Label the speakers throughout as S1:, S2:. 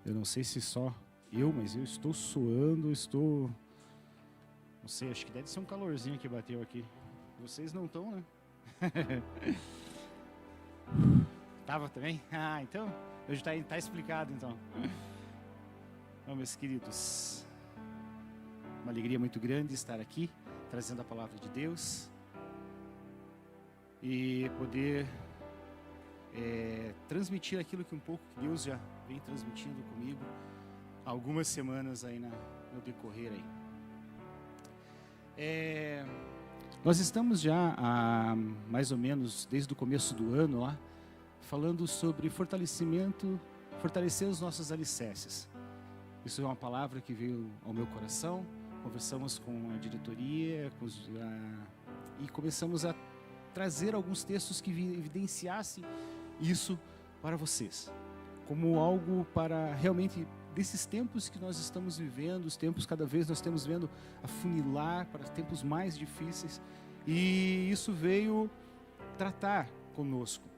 S1: Eu não sei se só eu, mas eu estou suando, não sei, acho que deve ser um calorzinho que bateu aqui. Vocês não estão, né? Tava também? Ah, então, hoje tá explicado, então. Bom, meus queridos, uma alegria muito grande estar aqui, trazendo a palavra de Deus e poder transmitir aquilo que um pouco que Deus já vem transmitindo comigo há algumas semanas aí no decorrer aí. Nós estamos já há mais ou menos desde o começo do ano lá, falando sobre fortalecer os nossos alicerces. Isso é uma palavra que veio ao meu coração. Conversamos com a diretoria e começamos a trazer alguns textos que evidenciassem isso para vocês, como algo para realmente desses tempos que nós estamos vivendo, os tempos cada vez nós estamos vendo afunilar para tempos mais difíceis, e isso veio tratar conosco.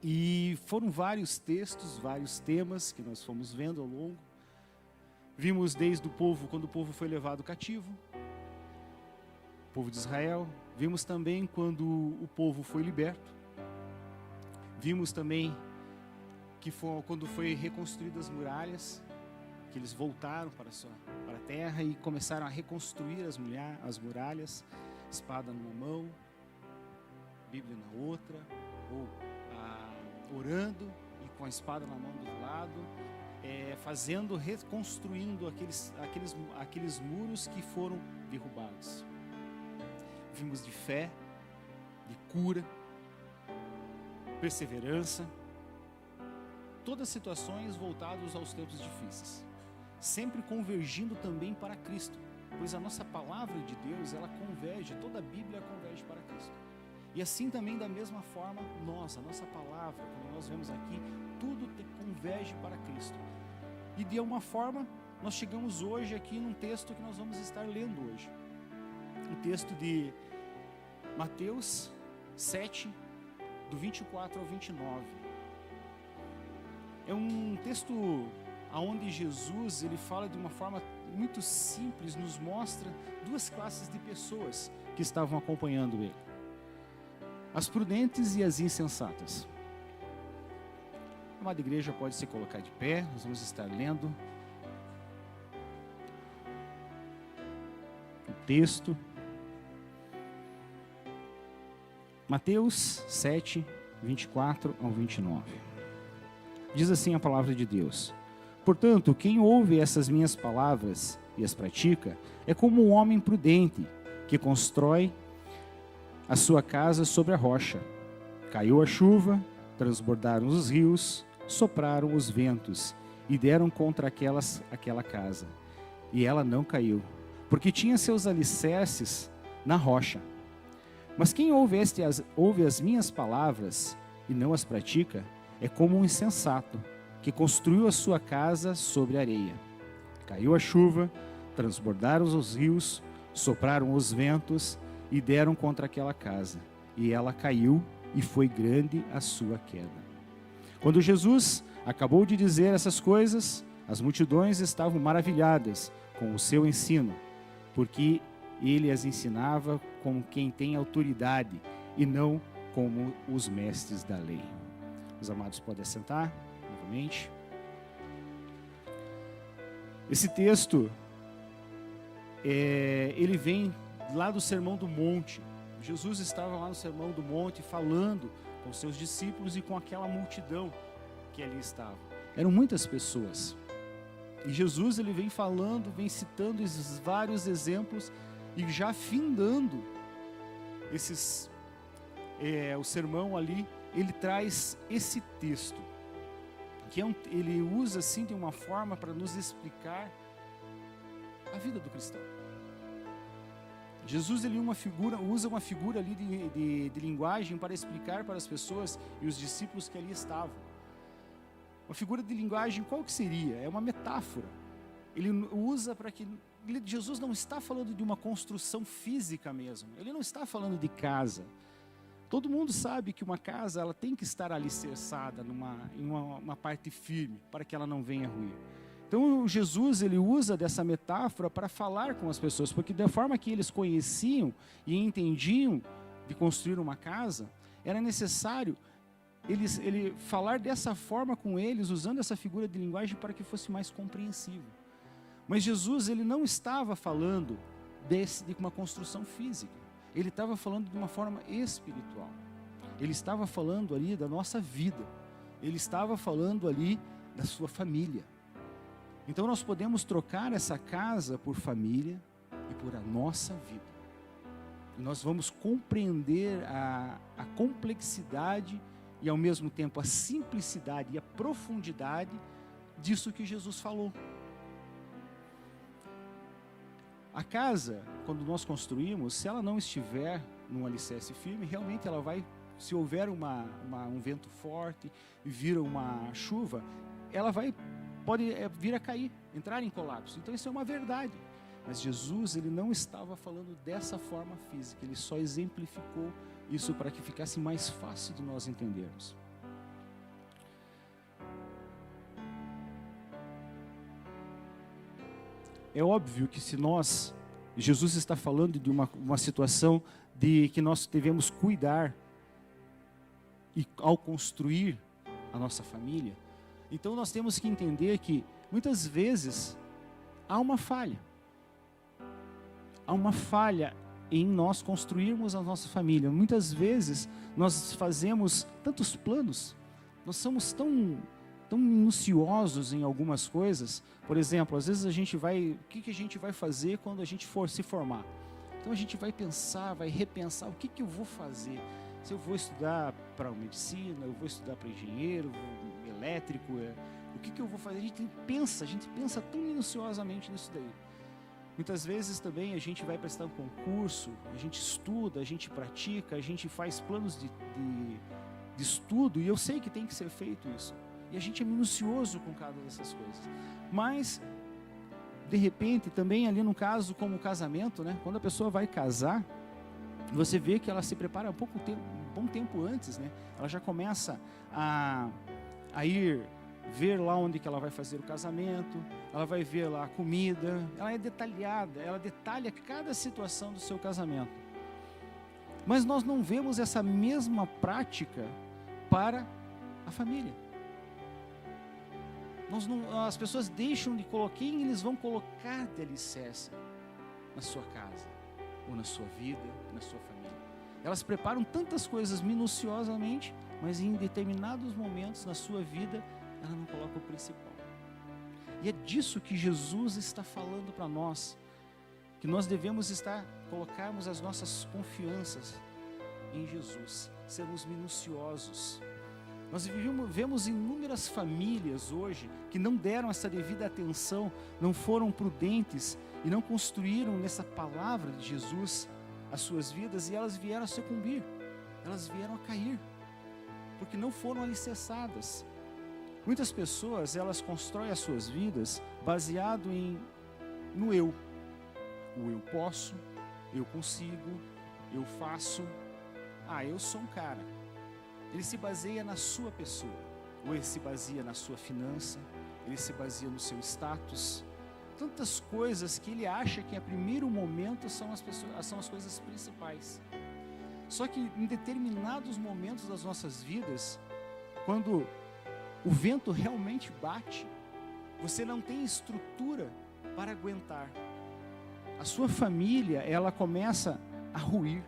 S1: E foram vários textos, vários temas que nós fomos vendo ao longo. Vimos desde o povo, quando o povo foi levado cativo, o povo de Israel. Vimos também quando o povo foi liberto. Vimos também que foi quando foi reconstruídas as muralhas, que eles voltaram para a terra e começaram a reconstruir as muralhas, espada numa mão, Bíblia na outra, ou orando e com a espada na mão do lado, reconstruindo aqueles muros que foram derrubados. Vimos de fé, de cura, perseverança, todas situações voltadas aos tempos difíceis, sempre convergindo também para Cristo, pois a nossa palavra de Deus, ela converge, toda a Bíblia converge para Cristo. E assim também, da mesma forma, a nossa palavra, quando nós vemos aqui, tudo converge para Cristo. E de uma forma, nós chegamos hoje aqui num texto que nós vamos estar lendo hoje. Um texto de Mateus 7, do 24 ao 29. É um texto onde Jesus, ele fala de uma forma muito simples, nos mostra duas classes de pessoas que estavam acompanhando ele: as prudentes e as insensatas. A amada igreja pode se colocar de pé, nós vamos estar lendo o texto. Mateus 7, 24 ao 29. Diz assim a palavra de Deus: portanto, quem ouve essas minhas palavras e as pratica, é como um homem prudente, que constrói a sua casa sobre a rocha. Caiu a chuva, transbordaram os rios, sopraram os ventos e deram contra aquela casa. E ela não caiu, porque tinha seus alicerces na rocha. Mas quem ouve as minhas palavras e não as pratica, é como um insensato, que construiu a sua casa sobre areia. Caiu a chuva, transbordaram os rios, sopraram os ventos e deram contra aquela casa, e ela caiu, e foi grande a sua queda. Quando Jesus acabou de dizer essas coisas, as multidões estavam maravilhadas com o seu ensino, porque ele as ensinava como quem tem autoridade, e não como os mestres da lei. Os amados podem assentar novamente. Esse texto, ele vem lá do Sermão do Monte. Jesus estava lá no Sermão do Monte falando com seus discípulos e com aquela multidão que ali estava. Eram muitas pessoas. E Jesus, ele vem falando, vem citando esses vários exemplos e já findando o sermão ali, ele traz esse texto, que ele usa assim de uma forma para nos explicar a vida do cristão. Jesus, ele usa uma figura ali de linguagem para explicar para as pessoas e os discípulos que ali estavam. Uma figura de linguagem, qual que seria? É uma metáfora. Ele usa para que... Jesus não está falando de uma construção física mesmo. Ele não está falando de casa. Todo mundo sabe que uma casa ela tem que estar alicerçada em uma parte firme, para que ela não venha ruir. Então Jesus ele usa dessa metáfora para falar com as pessoas, porque da forma que eles conheciam e entendiam de construir uma casa, era necessário ele falar dessa forma com eles, usando essa figura de linguagem para que fosse mais compreensível. Mas Jesus ele não estava falando de uma construção física, ele estava falando de uma forma espiritual. Ele estava falando ali da nossa vida, ele estava falando ali da sua família. Então nós podemos trocar essa casa por família e por a nossa vida. E nós vamos compreender a complexidade e ao mesmo tempo a simplicidade e a profundidade disso que Jesus falou. A casa, quando nós construímos, se ela não estiver num alicerce firme, realmente ela vai, se houver um vento forte e vir uma chuva, ela pode vir a cair, entrar em colapso. Então isso é uma verdade. Mas Jesus, ele não estava falando dessa forma física, ele só exemplificou isso para que ficasse mais fácil de nós entendermos. É óbvio que Jesus está falando de uma situação de que nós devemos cuidar e ao construir a nossa família, então nós temos que entender que muitas vezes há uma falha. Há uma falha em nós construirmos a nossa família. Muitas vezes nós fazemos tantos planos, nós somos tão minuciosos em algumas coisas. Por exemplo, às vezes o que a gente vai fazer quando a gente for se formar? Então a gente vai pensar, vai repensar o que eu vou fazer. Se eu vou estudar para medicina, eu vou estudar para engenheiro, elétrico, o que eu vou fazer? A gente pensa tão minuciosamente nisso daí. Muitas vezes também a gente vai prestar um concurso, a gente estuda, a gente pratica, a gente faz planos de estudo, e eu sei que tem que ser feito isso. E a gente é minucioso com cada dessas coisas. Mas, de repente, também ali no caso, como o casamento, né? Quando a pessoa vai casar, você vê que ela se prepara um bom tempo antes, né? Ela já começa a ir ver lá onde que ela vai fazer o casamento, ela vai ver lá a comida, ela é detalhada, ela detalha cada situação do seu casamento. Mas nós não vemos essa mesma prática para a família. As pessoas deixam de colocar quem eles vão colocar de alicerce na sua casa, ou na sua vida, na sua família. Elas preparam tantas coisas minuciosamente, mas em determinados momentos na sua vida, ela não coloca o principal. E é disso que Jesus está falando para nós, que nós devemos colocarmos as nossas confianças em Jesus, sermos minuciosos. Nós vemos inúmeras famílias hoje que não deram essa devida atenção, não foram prudentes e não construíram nessa palavra de Jesus as suas vidas, e elas vieram a sucumbir, elas vieram a cair, porque não foram alicerçadas. Muitas pessoas, elas constroem as suas vidas baseado no eu. O eu posso, eu consigo, eu faço, eu sou um cara. Ele se baseia na sua pessoa, ou ele se baseia na sua finança, ele se baseia no seu status. Tantas coisas que ele acha que a primeiro momento são as coisas principais. Só que em determinados momentos das nossas vidas, quando o vento realmente bate, você não tem estrutura para aguentar. A sua família, ela começa a ruir.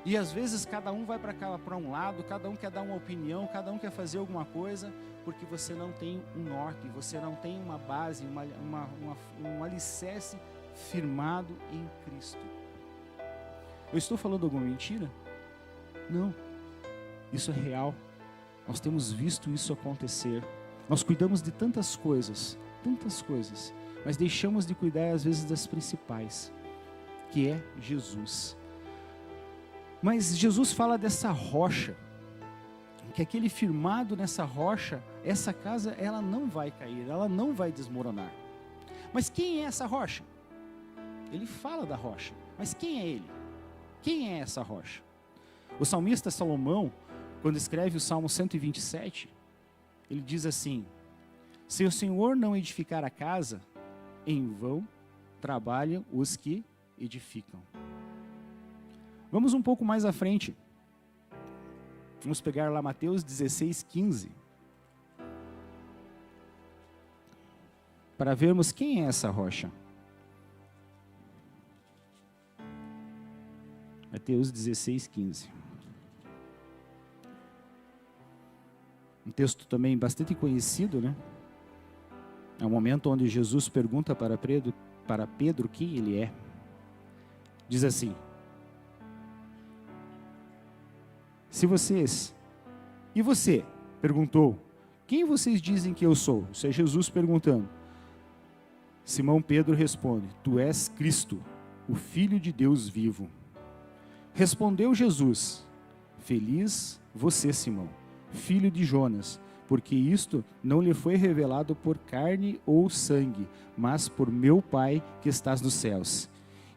S1: E às vezes cada um vai para um lado, cada um quer dar uma opinião, cada um quer fazer alguma coisa, porque você não tem um norte, você não tem uma base, um alicerce firmado em Cristo. Eu estou falando alguma mentira? Não. Isso é real. Nós temos visto isso acontecer. Nós cuidamos de tantas coisas, mas deixamos de cuidar às vezes das principais, que é Jesus. Mas Jesus fala dessa rocha, que aquele firmado nessa rocha, essa casa, ela não vai cair, ela não vai desmoronar. Mas quem é essa rocha? Ele fala da rocha, mas quem é ele? Quem é essa rocha? O salmista Salomão, quando escreve o Salmo 127, ele diz assim: se o Senhor não edificar a casa, em vão trabalham os que edificam. Vamos um pouco mais à frente. Vamos pegar lá Mateus 16:15. Para vermos quem é essa rocha. Mateus 16:15. Um texto também bastante conhecido, né? É o momento onde Jesus pergunta para Pedro quem ele é. Diz assim: E você? Perguntou, quem vocês dizem que eu sou? Isso é Jesus perguntando. Simão Pedro responde, tu és Cristo, o Filho de Deus vivo. Respondeu Jesus, feliz você, Simão, filho de Jonas, porque isto não lhe foi revelado por carne ou sangue, mas por meu Pai que estás nos céus.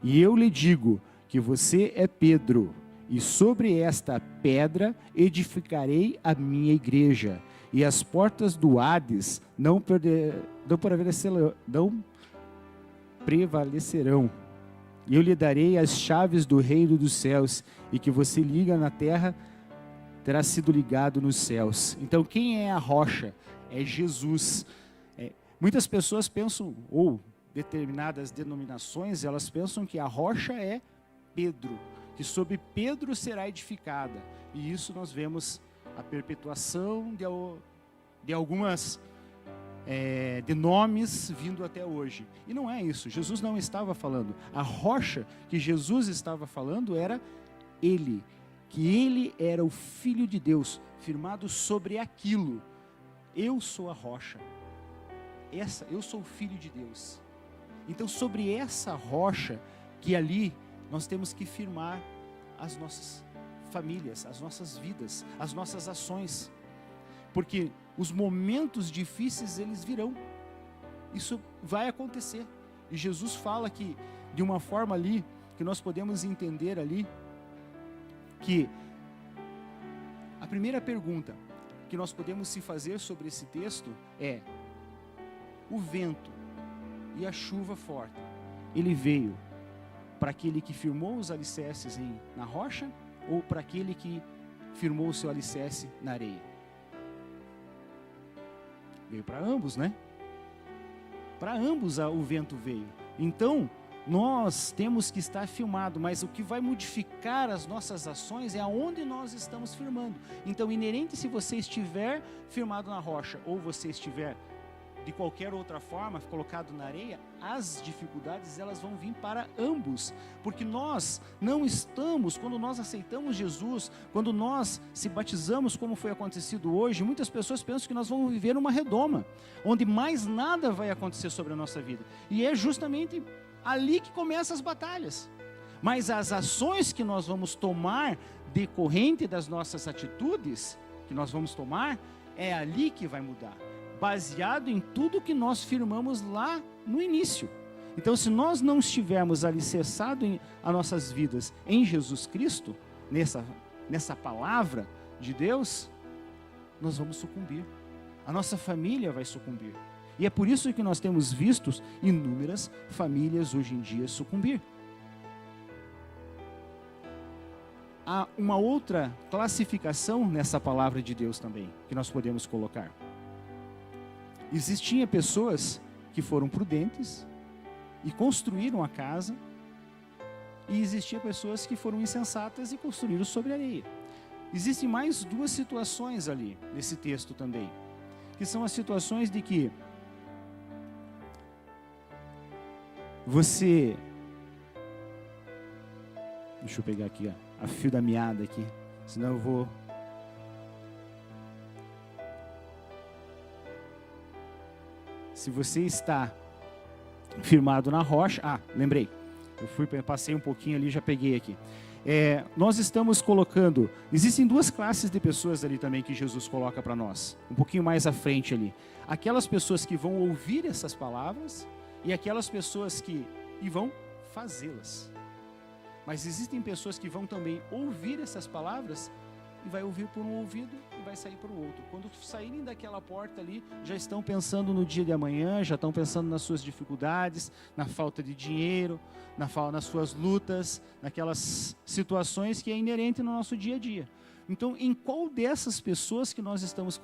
S1: E eu lhe digo que você é Pedro, e sobre esta pedra edificarei a minha igreja, e as portas do Hades não prevalecerão. E eu lhe darei as chaves do reino dos céus, e que você liga na terra terá sido ligado nos céus. Então, quem é a rocha? É Jesus. Muitas pessoas pensam, ou determinadas denominações, elas pensam que a rocha é Pedro, que sobre Pedro será edificada. E isso nós vemos a perpetuação de algumas de nomes vindo até hoje. E não é isso, Jesus não estava falando. A rocha que Jesus estava falando era ele, que ele era o Filho de Deus, firmado sobre aquilo. Eu sou a rocha. Eu sou o Filho de Deus. Então, sobre essa rocha, que ali nós temos que firmar as nossas famílias, as nossas vidas, as nossas ações. Porque os momentos difíceis, eles virão. Isso vai acontecer. E Jesus fala que, de uma forma ali, que nós podemos entender ali, que a primeira pergunta que nós podemos se fazer sobre esse texto é: o vento e a chuva forte, ele veio para aquele que firmou os alicerces na rocha, ou para aquele que firmou o seu alicerce na areia? Veio para ambos, né? Para ambos o vento veio. Então, nós temos que estar firmado, mas o que vai modificar as nossas ações é aonde nós estamos firmando. Então, inerente se você estiver firmado na rocha, ou você estiver de qualquer outra forma, colocado na areia, as dificuldades elas vão vir para ambos, porque nós não estamos, quando nós aceitamos Jesus, quando nós se batizamos, como foi acontecido hoje, muitas pessoas pensam que nós vamos viver uma redoma, onde mais nada vai acontecer sobre a nossa vida, e é justamente ali que começam as batalhas. Mas as ações que nós vamos tomar, decorrente das nossas atitudes, que nós vamos tomar, é ali que vai mudar, baseado em tudo que nós firmamos lá no início. Então, se nós não estivermos alicerçados em as nossas vidas em Jesus Cristo, nessa palavra de Deus, nós vamos sucumbir. A nossa família vai sucumbir. E é por isso que nós temos visto inúmeras famílias hoje em dia sucumbir. Há uma outra classificação nessa palavra de Deus também, que nós podemos colocar. Existiam pessoas que foram prudentes e construíram a casa, e existiam pessoas que foram insensatas e construíram sobre areia. Existem mais duas situações ali, nesse texto também, que são as situações de que você... Deixa eu pegar aqui, a fio da meada aqui, senão eu vou... Se você está firmado na rocha... lembrei. Passei um pouquinho ali, já peguei aqui. Nós estamos colocando... Existem duas classes de pessoas ali também que Jesus coloca para nós. Um pouquinho mais à frente ali. Aquelas pessoas que vão ouvir essas palavras e aquelas pessoas que vão fazê-las. Mas existem pessoas que vão também ouvir essas palavras e vai ouvir por um ouvido e vai sair por outro. Quando saírem daquela porta ali, já estão pensando no dia de amanhã, já estão pensando nas suas dificuldades, na falta de dinheiro, nas suas lutas, naquelas situações que é inerente no nosso dia a dia. Então, em qual dessas pessoas que nós estamos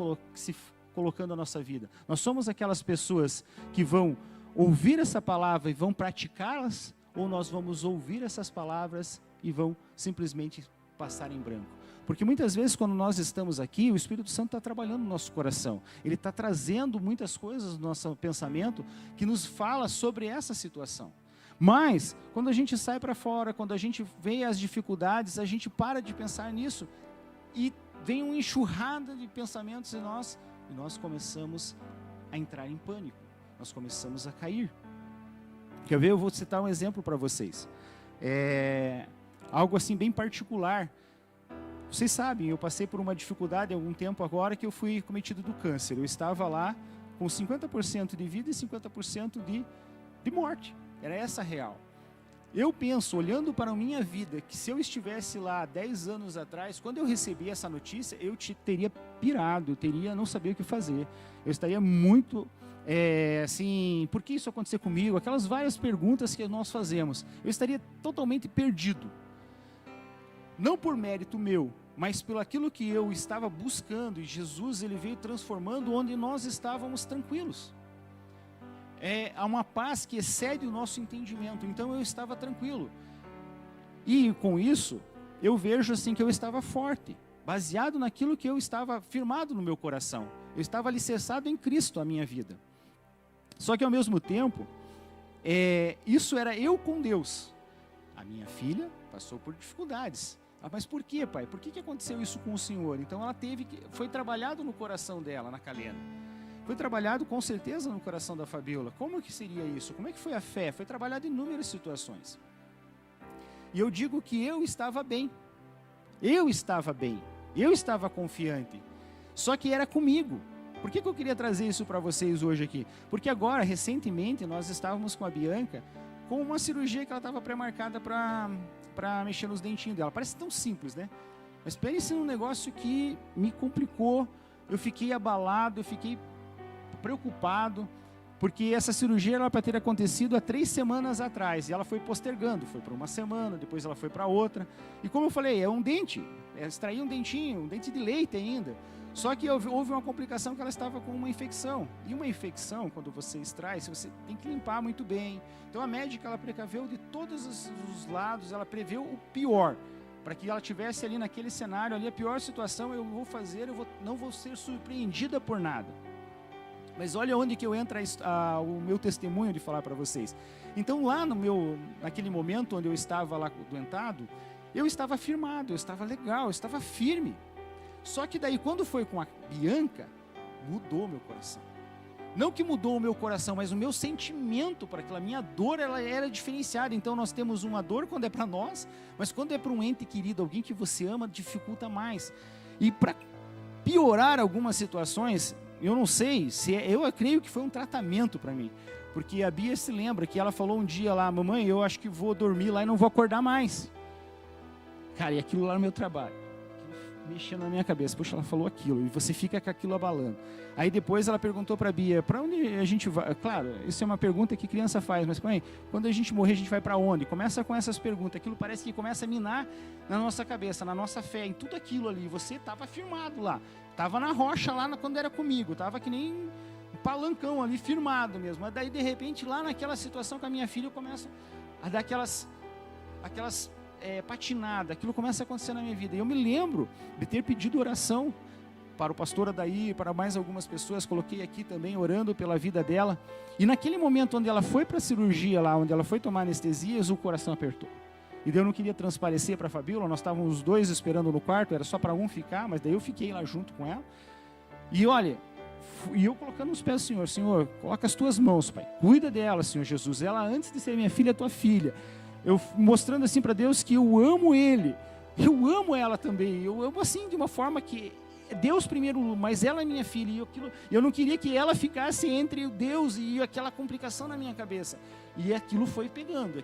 S1: colocando a nossa vida? Nós somos aquelas pessoas que vão ouvir essa palavra e vão praticá-las, ou nós vamos ouvir essas palavras e vão simplesmente passar em branco? Porque muitas vezes quando nós estamos aqui, o Espírito Santo está trabalhando no nosso coração. Ele está trazendo muitas coisas no nosso pensamento que nos fala sobre essa situação. Mas, quando a gente sai para fora, quando a gente vê as dificuldades, a gente para de pensar nisso e vem uma enxurrada de pensamentos em nós e nós começamos a entrar em pânico. Nós começamos a cair. Quer ver? Eu vou citar um exemplo para vocês. Algo assim bem particular. Vocês sabem, eu passei por uma dificuldade há algum tempo agora que eu fui cometido do câncer. Eu estava lá com 50% de vida e 50% de morte. Era essa a real. Eu penso, olhando para a minha vida, que se eu estivesse lá 10 anos atrás, quando eu recebi essa notícia, eu teria pirado, eu não sabia o que fazer. Eu estaria muito, assim, por que isso aconteceu comigo? Aquelas várias perguntas que nós fazemos. Eu estaria totalmente perdido. Não por mérito meu, mas pelo aquilo que eu estava buscando, e Jesus ele veio transformando onde nós estávamos tranquilos. Há uma paz que excede o nosso entendimento, então eu estava tranquilo. E com isso, eu vejo assim que eu estava forte, baseado naquilo que eu estava firmado no meu coração. Eu estava alicerçado em Cristo a minha vida. Só que ao mesmo tempo, isso era eu com Deus. A minha filha passou por dificuldades. Mas por quê, pai? Por que aconteceu isso com o senhor? Então ela foi trabalhado no coração dela, na Calena. Foi trabalhado com certeza no coração da Fabiola. Como que seria isso? Como é que foi a fé? Foi trabalhado em inúmeras situações. E eu digo que eu estava bem. Eu estava bem. Eu estava confiante. Só que era comigo. Por que eu queria trazer isso para vocês hoje aqui? Porque agora, recentemente, nós estávamos com a Bianca com uma cirurgia que ela estava pré-marcada para mexer nos dentinhos dela. Parece tão simples, né? Mas pense num negócio que me complicou. Eu fiquei abalado, eu fiquei preocupado, porque essa cirurgia era para ter acontecido há 3 semanas atrás, e ela foi postergando, foi para uma semana, depois ela foi para outra, e como eu falei, é um dente, extrair um dentinho, um dente de leite ainda, só que houve uma complicação que ela estava com uma infecção, e uma infecção, quando você extrai, você tem que limpar muito bem, então a médica, ela precaveu de todos os lados, ela preveu o pior, para que ela tivesse ali naquele cenário, ali a pior situação, não vou ser surpreendida por nada. Mas olha onde que eu entro o meu testemunho de falar para vocês. Então lá naquele momento onde eu estava lá doentado, eu estava firmado, eu estava legal, eu estava firme. Só que daí quando foi com a Bianca, mudou meu coração. Não que mudou o meu coração, mas o meu sentimento para aquela minha dor, ela era diferenciada. Então nós temos uma dor quando é para nós, mas quando é para um ente querido, alguém que você ama, dificulta mais. E para piorar algumas situações, eu não sei, eu creio que foi um tratamento para mim, porque a Bia se lembra que ela falou um dia lá, mamãe, eu acho que vou dormir lá e não vou acordar mais. Cara, e aquilo lá no meu trabalho, mexendo na minha cabeça, poxa, ela falou aquilo, e você fica com aquilo abalando. Aí depois ela perguntou para a Bia, para onde a gente vai? Claro, isso é uma pergunta que criança faz, mas mãe, quando a gente morrer a gente vai para onde? Começa com essas perguntas, aquilo parece que começa a minar na nossa cabeça, na nossa fé, em tudo aquilo ali, você estava firmado lá. Estava na rocha lá quando era comigo, estava que nem um palancão ali, firmado mesmo. Mas daí, de repente, lá naquela situação com a minha filha, eu começo a dar aquelas patinadas, aquilo começa a acontecer na minha vida. E eu me lembro de ter pedido oração para o pastor Adair, para mais algumas pessoas, coloquei aqui também, orando pela vida dela. E naquele momento onde ela foi para a cirurgia lá, onde ela foi tomar anestesias, o coração apertou. E daí eu não queria transparecer para a Fabiola, nós estávamos os dois esperando no quarto, era só para um ficar, mas daí eu fiquei lá junto com ela. E olha, eu colocando nos pés do Senhor, Senhor, coloca as tuas mãos, Pai, cuida dela, Senhor Jesus, ela antes de ser minha filha, é tua filha. Eu mostrando assim para Deus que eu amo Ele, eu amo ela também, eu amo assim de uma forma que Deus primeiro, mas ela é minha filha, e eu não queria que ela ficasse entre o Deus e aquela complicação na minha cabeça. E aquilo foi pegando.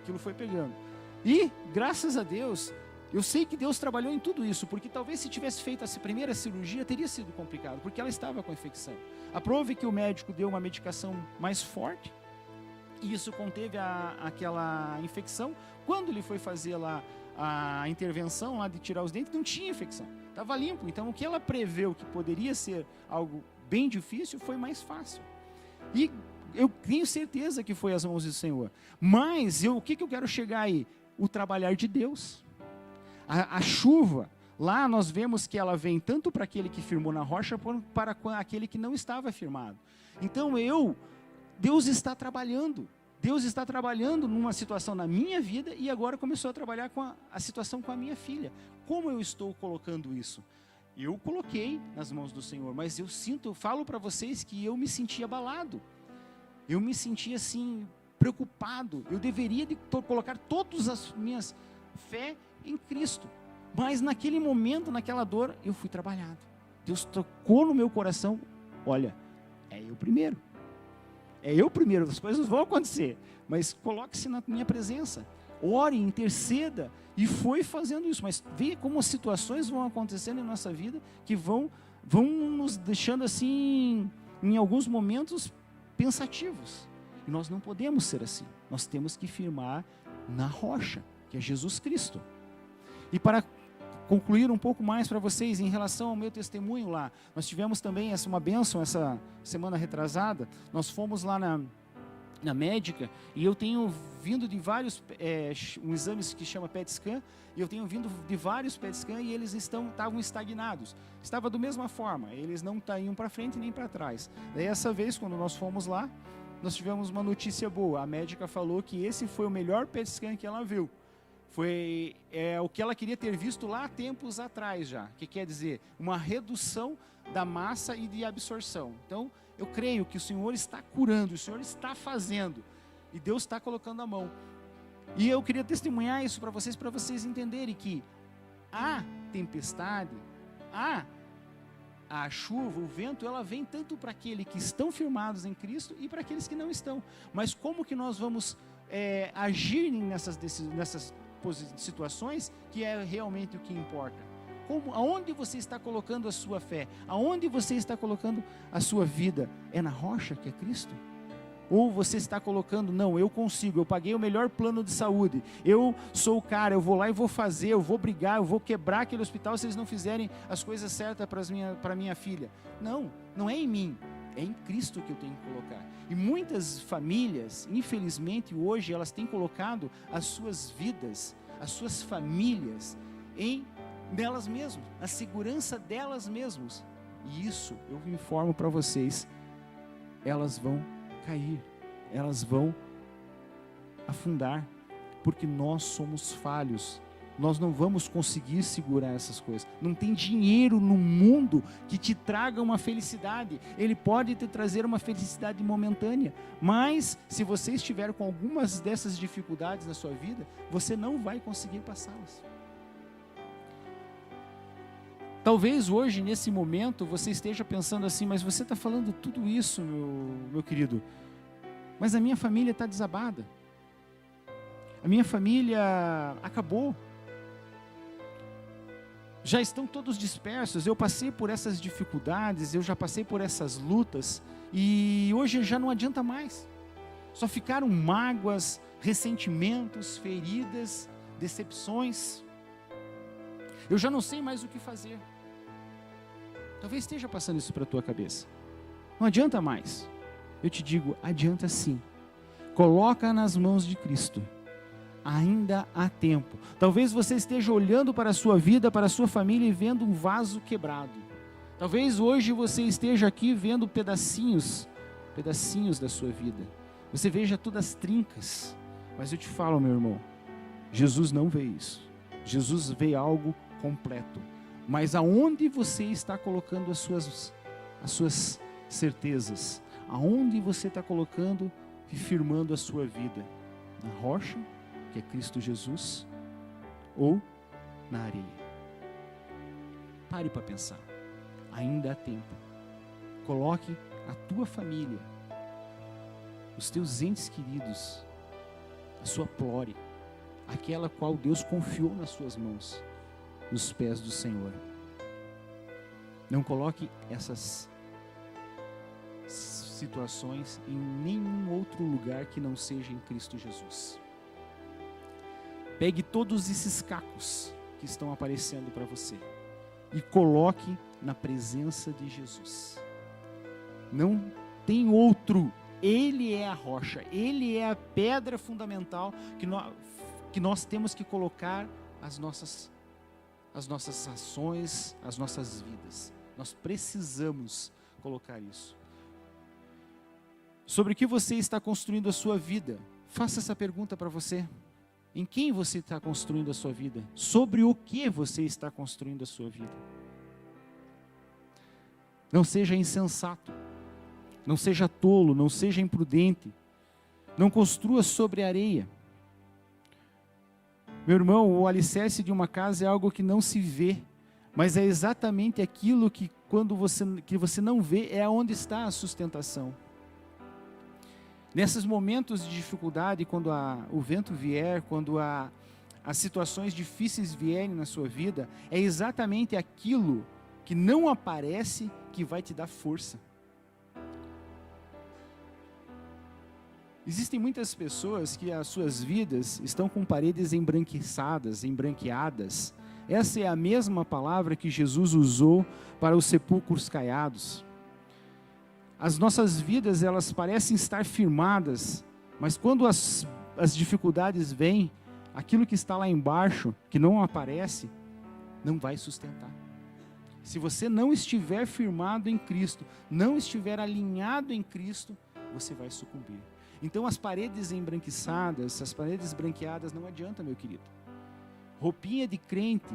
S1: E, graças a Deus, eu sei que Deus trabalhou em tudo isso, porque talvez se tivesse feito essa primeira cirurgia, teria sido complicado, porque ela estava com infecção. Aprove que o médico deu uma medicação mais forte, e isso conteve aquela infecção. Quando ele foi fazer lá a intervenção lá de tirar os dentes, não tinha infecção, estava limpo. Então o que ela preveu que poderia ser algo bem difícil, foi mais fácil. E eu tenho certeza que foi às mãos do Senhor. Mas o que eu quero chegar aí? O trabalhar de Deus. A chuva, lá nós vemos que ela vem tanto para aquele que firmou na rocha, quanto para aquele que não estava firmado. Então Deus está trabalhando. Deus está trabalhando numa situação na minha vida, e agora começou a trabalhar com a situação com a minha filha. Como eu estou colocando isso? Eu coloquei nas mãos do Senhor, mas eu falo para vocês que eu me senti abalado. Eu me senti assim, preocupado. Eu deveria colocar todas as minhas fé em Cristo. Mas naquele momento, naquela dor, eu fui trabalhado. Deus tocou no meu coração. Olha, é eu primeiro. É eu primeiro, as coisas vão acontecer. Mas coloque-se na minha presença. Ore, interceda. E foi fazendo isso. Mas veja como as situações vão acontecendo em nossa vida, que vão nos deixando assim, em alguns momentos, pensativos. E nós não podemos ser assim. Nós temos que firmar na rocha, que é Jesus Cristo. E para concluir um pouco mais para vocês em relação ao meu testemunho lá, nós tivemos também uma bênção essa semana retrasada. Nós fomos lá na médica, e eu tenho vindo de vários um exame que chama PET scan, e eu tenho vindo de vários PET scan, e eles estavam estagnados. Estava da mesma forma, eles não iam para frente nem para trás. Daí essa vez, quando nós fomos lá, nós tivemos uma notícia boa. A médica falou que esse foi o melhor PET scan que ela viu. Foi o que ela queria ter visto lá há tempos atrás já, que quer dizer, uma redução da massa e de absorção. Então, eu creio que o Senhor está curando, o Senhor está fazendo, e Deus está colocando a mão. E eu queria testemunhar isso para vocês entenderem que a tempestade, a chuva, o vento, ela vem tanto para aqueles que estão firmados em Cristo e para aqueles que não estão. Mas como que nós vamos agir nessas situações, que é realmente o que importa? Aonde você está colocando a sua fé? Aonde você está colocando a sua vida? É na rocha, que é Cristo? Ou você está colocando, não, eu consigo, eu paguei o melhor plano de saúde, eu sou o cara, eu vou lá e vou fazer, eu vou brigar, eu vou quebrar aquele hospital se eles não fizerem as coisas certas para minha filha. Não, não é em mim, é em Cristo que eu tenho que colocar. E muitas famílias, infelizmente hoje, elas têm colocado as suas vidas, as suas famílias nelas mesmas, a segurança delas mesmas. E isso, eu informo para vocês, elas vão cair, elas vão afundar, porque nós somos falhos. Nós não vamos conseguir segurar essas coisas. Não tem dinheiro no mundo que te traga uma felicidade. Ele pode te trazer uma felicidade momentânea, mas se você estiver com algumas dessas dificuldades na sua vida, você não vai conseguir passá-las. Talvez hoje, nesse momento, você esteja pensando assim, mas você está falando tudo isso, meu querido, mas a minha família está desabada. A minha família acabou. Já estão todos dispersos, eu passei por essas dificuldades, eu já passei por essas lutas, e hoje já não adianta mais. Só ficaram mágoas, ressentimentos, feridas, decepções. Eu já não sei mais o que fazer. Talvez esteja passando isso para a tua cabeça. Não adianta mais. Eu te digo, adianta sim. Coloca nas mãos de Cristo. Ainda há tempo. Talvez você esteja olhando para a sua vida, para a sua família, e vendo um vaso quebrado. Talvez hoje você esteja aqui vendo pedacinhos da sua vida. Você veja todas as trincas. Mas eu te falo, meu irmão, Jesus não vê isso. Jesus vê algo completo. Mas aonde você está colocando as suas certezas? Aonde você está colocando e firmando a sua vida? Na rocha, que é Cristo Jesus, ou na areia? Pare para pensar. Ainda há tempo. Coloque a tua família, os teus entes queridos, a sua plore, aquela qual Deus confiou nas suas mãos, nos pés do Senhor. Não coloque essas situações em nenhum outro lugar que não seja em Cristo Jesus. Pegue todos esses cacos que estão aparecendo para você e coloque na presença de Jesus. Não tem outro. Ele é a rocha, Ele é a pedra fundamental que nós temos que colocar as nossas ações, as nossas vidas. Nós precisamos colocar isso. Sobre o que você está construindo a sua vida? Faça essa pergunta para você. Em quem você está construindo a sua vida? Sobre o que você está construindo a sua vida? Não seja insensato. Não seja tolo, não seja imprudente. Não construa sobre areia. Meu irmão, o alicerce de uma casa é algo que não se vê, mas é exatamente aquilo que você não vê, é onde está a sustentação. Nesses momentos de dificuldade, quando o vento vier, quando as situações difíceis vierem na sua vida, é exatamente aquilo que não aparece que vai te dar força. Existem muitas pessoas que as suas vidas estão com paredes embranqueadas. Essa é a mesma palavra que Jesus usou para os sepulcros caiados. As nossas vidas, elas parecem estar firmadas, mas quando as dificuldades vêm, aquilo que está lá embaixo, que não aparece, não vai sustentar. Se você não estiver firmado em Cristo, não estiver alinhado em Cristo, você vai sucumbir. Então as paredes embranquiçadas, as paredes branqueadas, não adianta, meu querido. Roupinha de crente,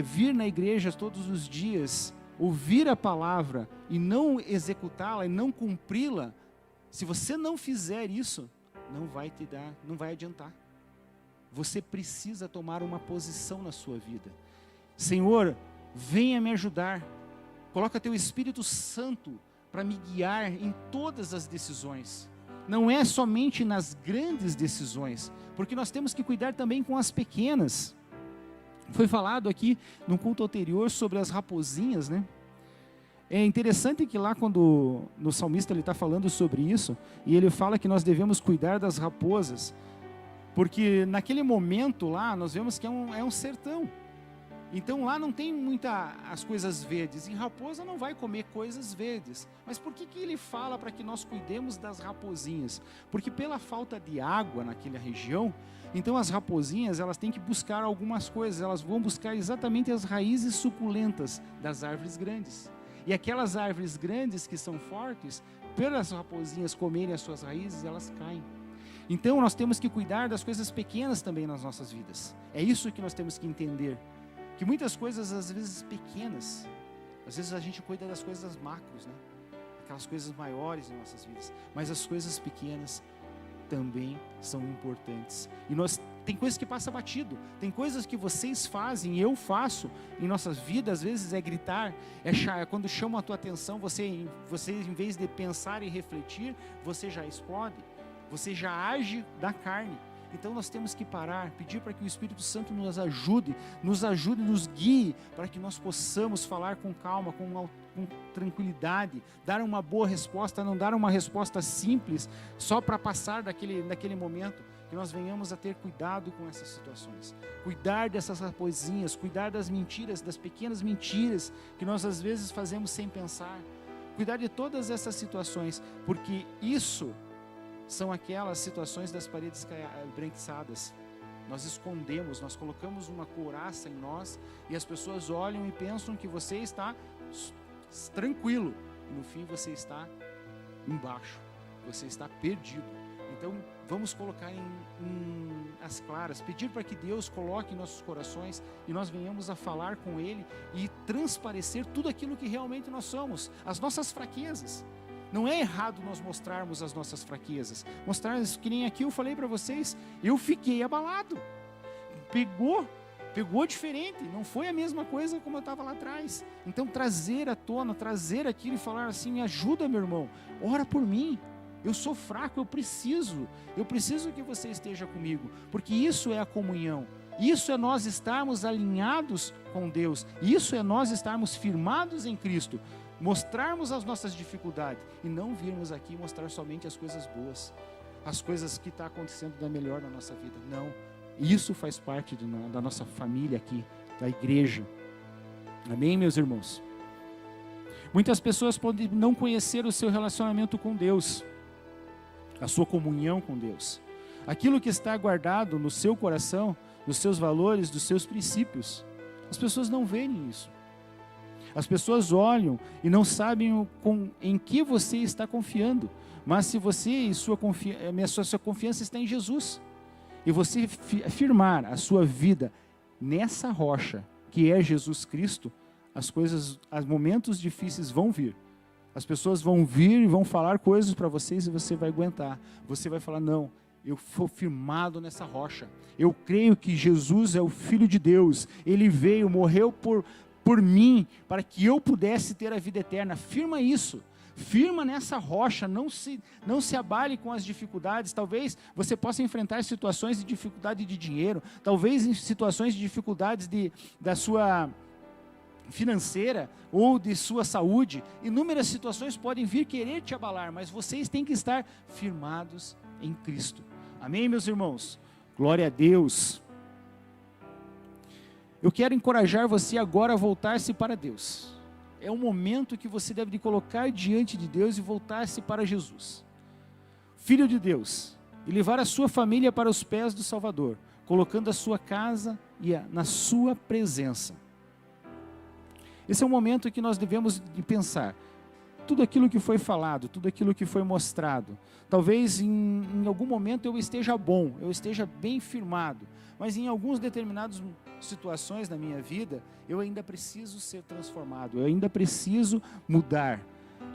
S1: vir na igreja todos os dias, ouvir a palavra e não executá-la e não cumpri-la, se você não fizer isso, não vai adiantar. Você precisa tomar uma posição na sua vida. Senhor, venha me ajudar. Coloca teu Espírito Santo para me guiar em todas as decisões. Não é somente nas grandes decisões, porque nós temos que cuidar também com as pequenas. Foi falado aqui no culto anterior sobre as raposinhas, né? É interessante que lá quando no salmista ele está falando sobre isso, e ele fala que nós devemos cuidar das raposas, porque naquele momento lá nós vemos que é um sertão. Então lá não tem as coisas verdes, e raposa não vai comer coisas verdes. Mas por que ele fala para que nós cuidemos das raposinhas? Porque pela falta de água naquela região, então as raposinhas elas têm que buscar algumas coisas, elas vão buscar exatamente as raízes suculentas das árvores grandes. E aquelas árvores grandes que são fortes, pelas raposinhas comerem as suas raízes, elas caem. Então nós temos que cuidar das coisas pequenas também nas nossas vidas. É isso que nós temos que entender. Que muitas coisas, às vezes pequenas, às vezes a gente cuida das coisas macros, né? Aquelas coisas maiores em nossas vidas, mas as coisas pequenas também são importantes. E tem coisas que passam batido, tem coisas que vocês fazem, eu faço em nossas vidas, às vezes é gritar, quando chama a tua atenção, você em vez de pensar e refletir, você já explode, você já age da carne. Então nós temos que parar, pedir para que o Espírito Santo nos ajude, nos guie, para que nós possamos falar com calma, com tranquilidade, dar uma boa resposta, não dar uma resposta simples, só para passar daquele momento, que nós venhamos a ter cuidado com essas situações, cuidar dessas raposinhas, cuidar das mentiras, das pequenas mentiras, que nós às vezes fazemos sem pensar, cuidar de todas essas situações, porque isso são aquelas situações das paredes embranquiçadas. Nós escondemos, nós colocamos uma couraça em nós e as pessoas olham e pensam que você está tranquilo e no fim você está embaixo, você está perdido. Então vamos colocar em as claras, pedir para que Deus coloque em nossos corações e nós venhamos a falar com Ele e transparecer tudo aquilo que realmente nós somos, as nossas fraquezas. Não é errado nós mostrarmos as nossas fraquezas. Mostrarmos, que nem aqui eu falei para vocês, eu fiquei abalado. Pegou diferente, não foi a mesma coisa como eu estava lá atrás. Então trazer à tona, trazer aquilo e falar assim, me ajuda meu irmão, ora por mim. Eu sou fraco, eu preciso que você esteja comigo, porque isso é a comunhão. Isso é nós estarmos alinhados com Deus. Isso é nós estarmos firmados em Cristo. Mostrarmos as nossas dificuldades e não virmos aqui mostrar somente as coisas boas, as coisas que estão acontecendo da melhor na nossa vida. Não, isso faz parte da nossa família aqui, da igreja. Amém, meus irmãos? Muitas pessoas podem não conhecer o seu relacionamento com Deus, a sua comunhão com Deus, aquilo que está guardado no seu coração, dos seus valores, dos seus princípios. As pessoas não veem isso. As pessoas olham e não sabem em que você está confiando. Mas se você sua confiança está em Jesus, e você firmar a sua vida nessa rocha, que é Jesus Cristo, os momentos difíceis vão vir. As pessoas vão vir e vão falar coisas para vocês e você vai aguentar. Você vai falar, não, eu sou firmado nessa rocha. Eu creio que Jesus é o Filho de Deus. Ele veio, morreu por mim, para que eu pudesse ter a vida eterna. Firma isso. Firma nessa rocha. Não se abale com as dificuldades. Talvez você possa enfrentar situações de dificuldade de dinheiro. Talvez em situações de dificuldades da sua financeira ou de sua saúde. Inúmeras situações podem vir querer te abalar, mas vocês têm que estar firmados em Cristo. Amém, meus irmãos? Glória a Deus. Eu quero encorajar você agora a voltar-se para Deus. É um momento que você deve colocar diante de Deus e voltar-se para Jesus, Filho de Deus, e levar a sua família para os pés do Salvador, colocando a sua casa na sua presença. Esse é o momento que nós devemos de pensar. Tudo aquilo que foi falado, tudo aquilo que foi mostrado, talvez em algum momento eu esteja bom, eu esteja bem firmado, mas em algumas determinadas situações na minha vida, eu ainda preciso ser transformado, eu ainda preciso mudar.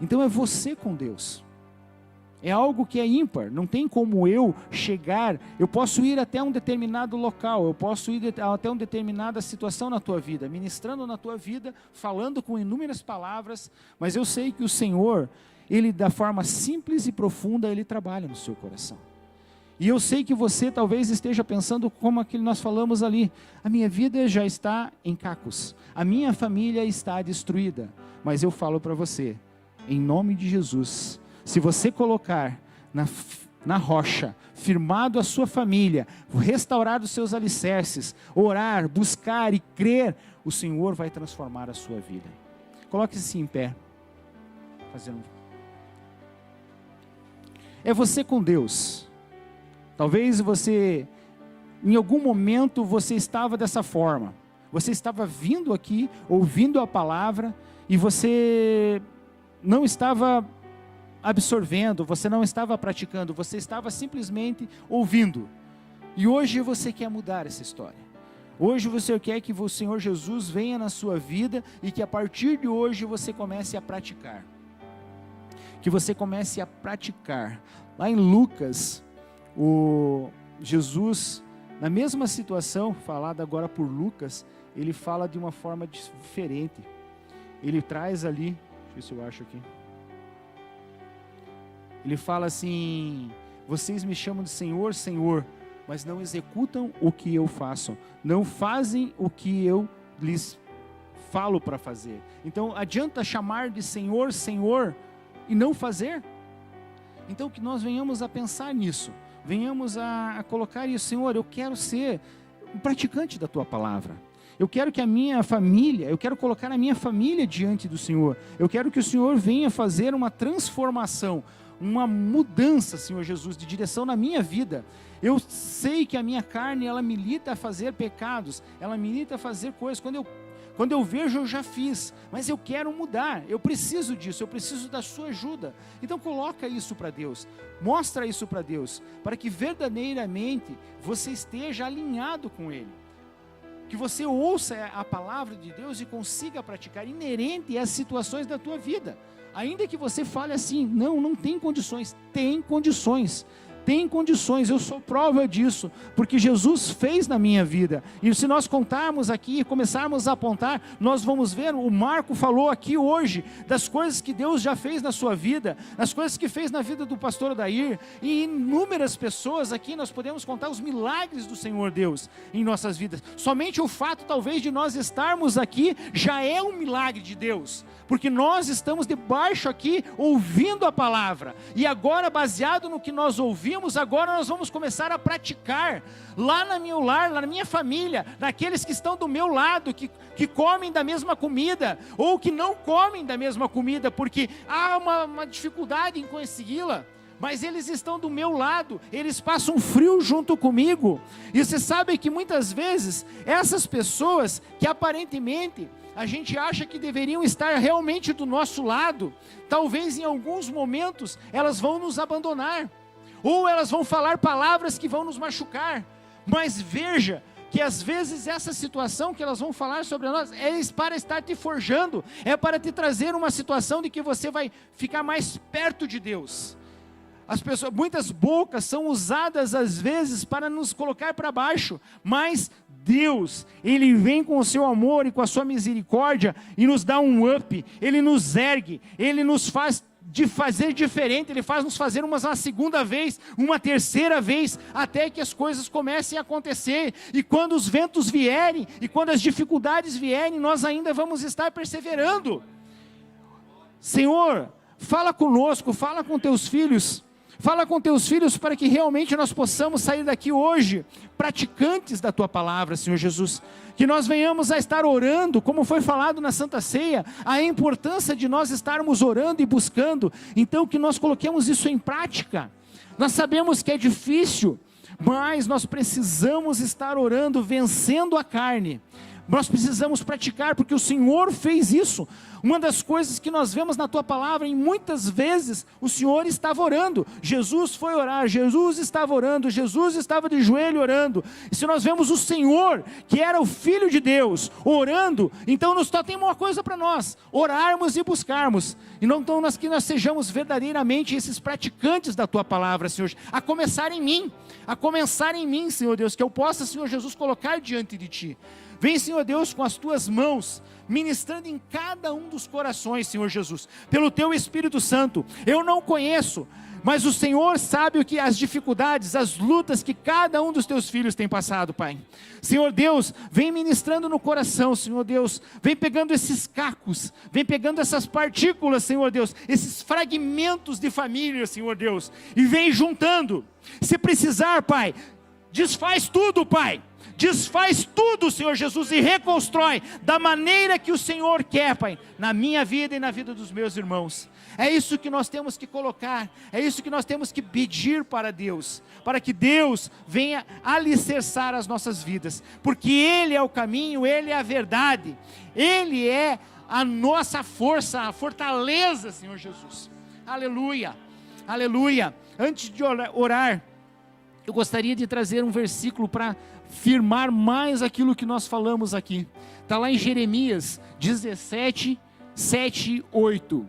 S1: Então é você com Deus. É algo que é ímpar, não tem como eu chegar, eu posso ir até um determinado local, eu posso ir até uma determinada situação na tua vida, ministrando na tua vida, falando com inúmeras palavras, mas eu sei que o Senhor, Ele da forma simples e profunda, Ele trabalha no seu coração. E eu sei que você talvez esteja pensando como aquilo nós falamos ali, a minha vida já está em cacos, a minha família está destruída, mas eu falo para você, em nome de Jesus, se você colocar na rocha, firmado a sua família, restaurar os seus alicerces, orar, buscar e crer, o Senhor vai transformar a sua vida. Coloque-se em pé. É você com Deus. Talvez você, em algum momento, você estava dessa forma. Você estava vindo aqui, ouvindo a palavra, e você não estava absorvendo, você não estava praticando, você estava simplesmente ouvindo. E hoje você quer mudar essa história. Hoje você quer que o Senhor Jesus venha na sua vida e que a partir de hoje você comece a praticar. Que você comece a praticar. Lá em Lucas, o Jesus, na mesma situação, falada agora por Lucas, ele fala de uma forma diferente. Ele traz ali, deixa eu ver se eu acho aqui. Ele fala assim, vocês me chamam de Senhor, Senhor, mas não executam o que eu faço, não fazem o que eu lhes falo para fazer. Então adianta chamar de Senhor, Senhor e não fazer? Então que nós venhamos a pensar nisso, venhamos a colocar isso, Senhor, eu quero ser um praticante da Tua palavra. Eu quero que a minha família, eu quero colocar a minha família diante do Senhor. Eu quero que o Senhor venha fazer uma transformação, uma mudança, Senhor Jesus, de direção na minha vida. Eu sei que a minha carne, ela milita a fazer pecados, ela milita a fazer coisas, quando eu vejo eu já fiz, mas eu quero mudar, eu preciso disso, eu preciso da sua ajuda. Então coloca isso para Deus, mostra isso para Deus, para que verdadeiramente você esteja alinhado com Ele, que você ouça a palavra de Deus e consiga praticar, inerente às situações da tua vida. Ainda que você fale assim, não tem condições, tem condições. tem condições, eu sou prova disso, porque Jesus fez na minha vida. E se nós contarmos aqui, começarmos a apontar, nós vamos ver, o Marco falou aqui hoje, das coisas que Deus já fez na sua vida, as coisas que fez na vida do pastor Odair, e inúmeras pessoas aqui, nós podemos contar os milagres do Senhor Deus em nossas vidas. Somente o fato talvez de nós estarmos aqui, já é um milagre de Deus, porque nós estamos debaixo aqui, ouvindo a palavra, e agora baseado no que nós ouvimos, agora nós vamos começar a praticar, lá no meu lar, lá na minha família, naqueles que estão do meu lado, que comem da mesma comida, ou que não comem da mesma comida, porque há uma dificuldade em consegui-la, mas eles estão do meu lado, eles passam frio junto comigo, e você sabe que muitas vezes, essas pessoas que aparentemente, a gente acha que deveriam estar realmente do nosso lado, talvez em alguns momentos, elas vão nos abandonar, ou elas vão falar palavras que vão nos machucar, mas veja, que às vezes essa situação que elas vão falar sobre nós, é para estar te forjando, é para te trazer uma situação de que você vai ficar mais perto de Deus. As pessoas, muitas bocas são usadas às vezes para nos colocar para baixo, mas Deus, Ele vem com o seu amor e com a sua misericórdia e nos dá um up, Ele nos ergue, Ele nos faz fazer diferente, Ele faz nos fazer uma segunda vez, uma terceira vez, até que as coisas comecem a acontecer, e quando os ventos vierem, e quando as dificuldades vierem, nós ainda vamos estar perseverando. Senhor, fala conosco, fala com teus filhos, para que realmente nós possamos sair daqui hoje, praticantes da tua palavra, Senhor Jesus, que nós venhamos a estar orando, como foi falado na Santa Ceia, a importância de nós estarmos orando e buscando, então que nós coloquemos isso em prática. Nós sabemos que é difícil, mas nós precisamos estar orando, vencendo a carne. Nós precisamos praticar, porque o Senhor fez isso. Uma das coisas que nós vemos na tua palavra, e muitas vezes o Senhor estava orando. Jesus foi orar, Jesus estava orando, Jesus estava de joelho orando. E se nós vemos o Senhor, que era o Filho de Deus, orando, então só tem uma coisa para nós: orarmos e buscarmos. E não então que nós sejamos verdadeiramente esses praticantes da tua palavra, Senhor, a começar em mim, Senhor Deus, que eu possa, Senhor Jesus, colocar diante de ti. Vem, Senhor Deus, com as tuas mãos, ministrando em cada um dos corações, Senhor Jesus, pelo teu Espírito Santo. Eu não conheço, mas o Senhor sabe as dificuldades, as lutas que cada um dos teus filhos tem passado, Pai. Senhor Deus, vem ministrando no coração, Senhor Deus, vem pegando esses cacos, vem pegando essas partículas, Senhor Deus, esses fragmentos de família, Senhor Deus, e vem juntando. Se precisar, Pai, desfaz tudo, Pai. Desfaz tudo, Senhor Jesus, e reconstrói da maneira que o Senhor quer, Pai, na minha vida e na vida dos meus irmãos. É isso que nós temos que colocar, é isso que nós temos que pedir para Deus, para que Deus venha alicerçar as nossas vidas, porque Ele é o caminho, Ele é a verdade, Ele é a nossa força, a fortaleza, Senhor Jesus. Aleluia, aleluia. Antes de orar, eu gostaria de trazer um versículo para firmar mais aquilo que nós falamos aqui. Está lá em Jeremias 17, 7 e 8.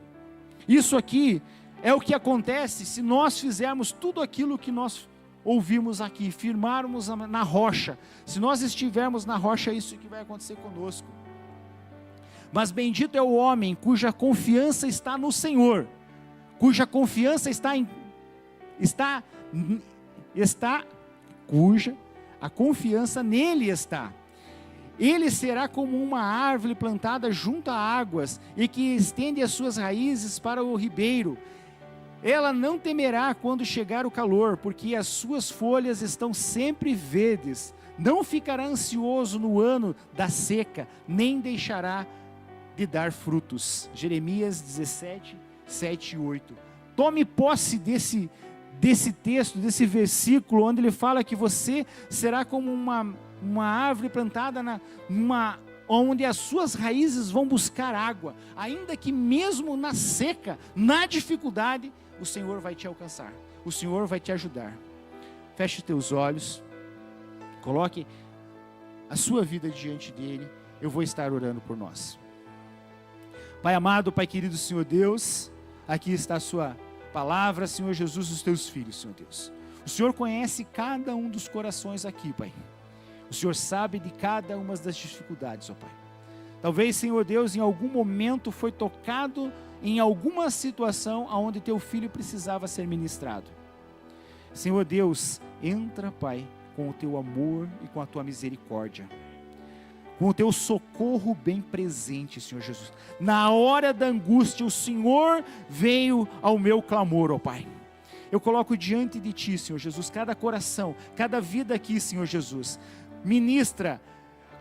S1: Isso aqui é o que acontece se nós fizermos tudo aquilo que nós ouvimos aqui, firmarmos na rocha. Se nós estivermos na rocha, é isso que vai acontecer conosco. Mas bendito é o homem cuja confiança está no Senhor, cuja confiança cuja a confiança nele está. Ele será como uma árvore plantada junto a águas e que estende as suas raízes para o ribeiro. Ela não temerá quando chegar o calor, porque as suas folhas estão sempre verdes. Não ficará ansioso no ano da seca, nem deixará de dar frutos. Jeremias 17, 7 e 8. Tome posse desse texto, desse versículo, onde ele fala que você será como uma árvore plantada onde as suas raízes vão buscar água, ainda que mesmo na seca, na dificuldade, o Senhor vai te alcançar, o Senhor vai te ajudar. Feche teus olhos, coloque a sua vida diante dele, eu vou estar orando por nós. Pai amado, Pai querido, Senhor Deus, aqui está a sua palavra, Senhor Jesus, os teus filhos, Senhor Deus. O Senhor conhece cada um dos corações aqui, Pai. O Senhor sabe de cada uma das dificuldades, ó Pai. Talvez, Senhor Deus, em algum momento foi tocado em alguma situação onde teu filho precisava ser ministrado. Senhor Deus, entra, Pai, com o teu amor e com a tua misericórdia, com o teu socorro bem presente, Senhor Jesus. Na hora da angústia, o Senhor veio ao meu clamor, ó Pai. Eu coloco diante de Ti, Senhor Jesus, cada coração, cada vida aqui, Senhor Jesus. Ministra,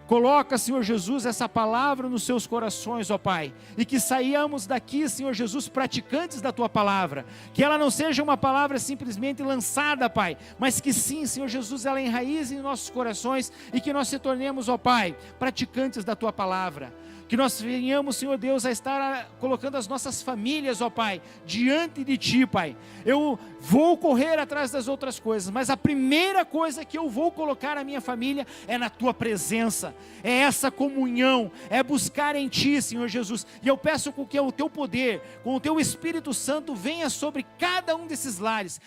S1: coloca, Senhor Jesus, essa palavra nos seus corações, ó Pai, e que saiamos daqui, Senhor Jesus, praticantes da Tua palavra, que ela não seja uma palavra simplesmente lançada, Pai, mas que sim, Senhor Jesus, ela enraize em nossos corações, e que nós se tornemos, ó Pai, praticantes da Tua palavra, que nós venhamos, Senhor Deus, a estar colocando as nossas famílias, ó Pai, diante de Ti, Pai. Eu vou correr atrás das outras coisas, mas a primeira coisa que eu vou colocar a minha família é na Tua presença, é essa comunhão, é buscar em Ti, Senhor Jesus, e eu peço com que o Teu poder, com o Teu Espírito Santo venha sobre cada um desses lares,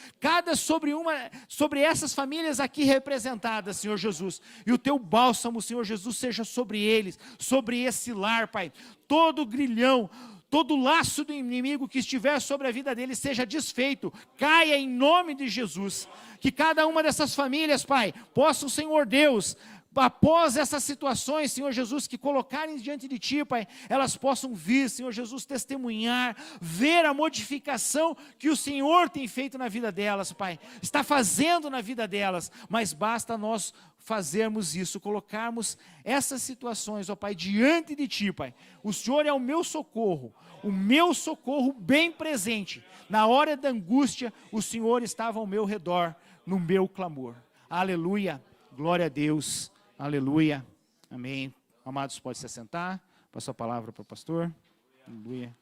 S1: sobre essas famílias aqui representadas, Senhor Jesus, e o Teu bálsamo, Senhor Jesus, seja sobre eles, sobre esse lar, Pai, todo grilhão, todo laço do inimigo que estiver sobre a vida deles seja desfeito, caia em nome de Jesus, que cada uma dessas famílias, Pai, possam, Senhor Deus, após essas situações, Senhor Jesus, que colocarem diante de Ti, Pai, elas possam vir, Senhor Jesus, testemunhar, ver a modificação que o Senhor tem feito na vida delas, Pai, está fazendo na vida delas, mas basta nós fazermos isso, colocarmos essas situações, ó Pai, diante de Ti, Pai. O Senhor é o meu socorro bem presente. Na hora da angústia, o Senhor estava ao meu redor, no meu clamor. Aleluia, glória a Deus, aleluia, amém. Amados, pode se assentar, passo a palavra para o pastor. Aleluia.